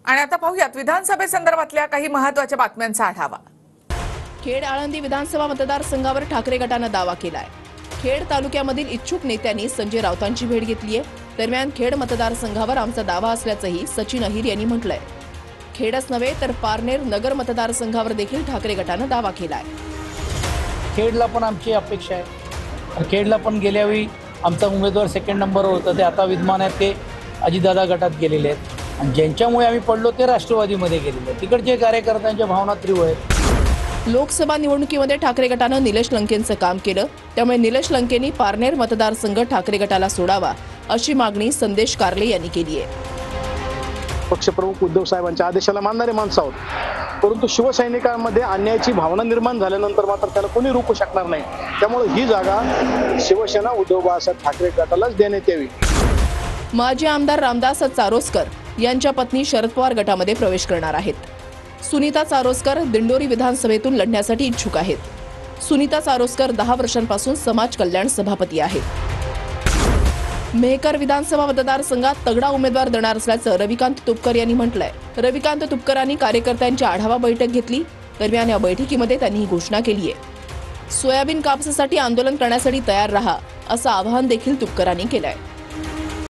आणि आता पाहूयात विधानसभेसंदर्भातल्या काही महत्त्वाच्या बातम्यांचा आढावा। खेड आळंदी विधानसभा मतदारसंघावर ठाकरे गटाने दावा केलाय। खेड तालुक्यामधील इच्छुक नेत्यांनी संजय राऊतांची भेट घेतली आहे। दरम्यान खेड मतदारसंघावर आमचा दावा असल्याचंही सचिन अहिर यांनी म्हटलंय। खेडच नव्हे तर पारनेर नगर मतदारसंघावर देखील ठाकरे गटाने दावा केलाय। खेडला पण आमची अपेक्षा आहे। खेडला पण गेल्यावेळी आमचा उमेदवार सेकंड नंबरवर होता, ते आता विद्यमान आहेत, ते अजितदादा गटात गेलेले आहेत आणि ज्यांच्यामुळे आम्ही पडलो ते राष्ट्रवादीमध्ये गेलेले आहेत। तिकडचे कार्यकर्त्यांच्या भावना तीव्र आहेत। लोकसभा निवडणुकीमध्ये ठाकरे गटानं निलेश लंकेंचं काम केलं, त्यामुळे निलेश लंकेंनी पारनेर मतदारसंघ ठाकरे गटाला सोडावा अशी मागणी संदेश कारले यांनी केली आहे। पक्षप्रमुख उद्धव साहेबांच्या आदेशाला मानणारे माणसं आहोत, परंतु शिवसैनिकांमध्ये अन्यायाची भावना निर्माण झाल्यानंतर मात्र त्याला कोणी रोखू शकणार नाही। त्यामुळे ही जागा शिवसेना उद्धव बाळासाहेब ठाकरे गटालाच देण्यात यावी। माजी आमदार रामदास चारोस्कर यांच्या पत्नी शरद पवार गटामध्ये प्रवेश करणार आहेत। सुनीता चारोस्कर दिंडोरी विधानसभेतून लढण्यासाठी इच्छुक आहेत। सुनीता चारोस्कर 10 वर्षांपासून समाज कल्याण सभापती आहेत। मेहकर विधानसभा मतदारसंघात तगडा उमेदवार देणार असल्याचं रविकांत तुपकर यांनी म्हटलंय। रविकांत तुपकरांनी कार्यकर्त्यांची आढावा बैठक घेतली। दरम्यान या बैठकीमध्ये त्यांनी ही घोषणा केली आहे। सोयाबीन कापसासाठी आंदोलन करण्यासाठी तयार रहा असं आवाहन देखील तुपकरांनी केलंय।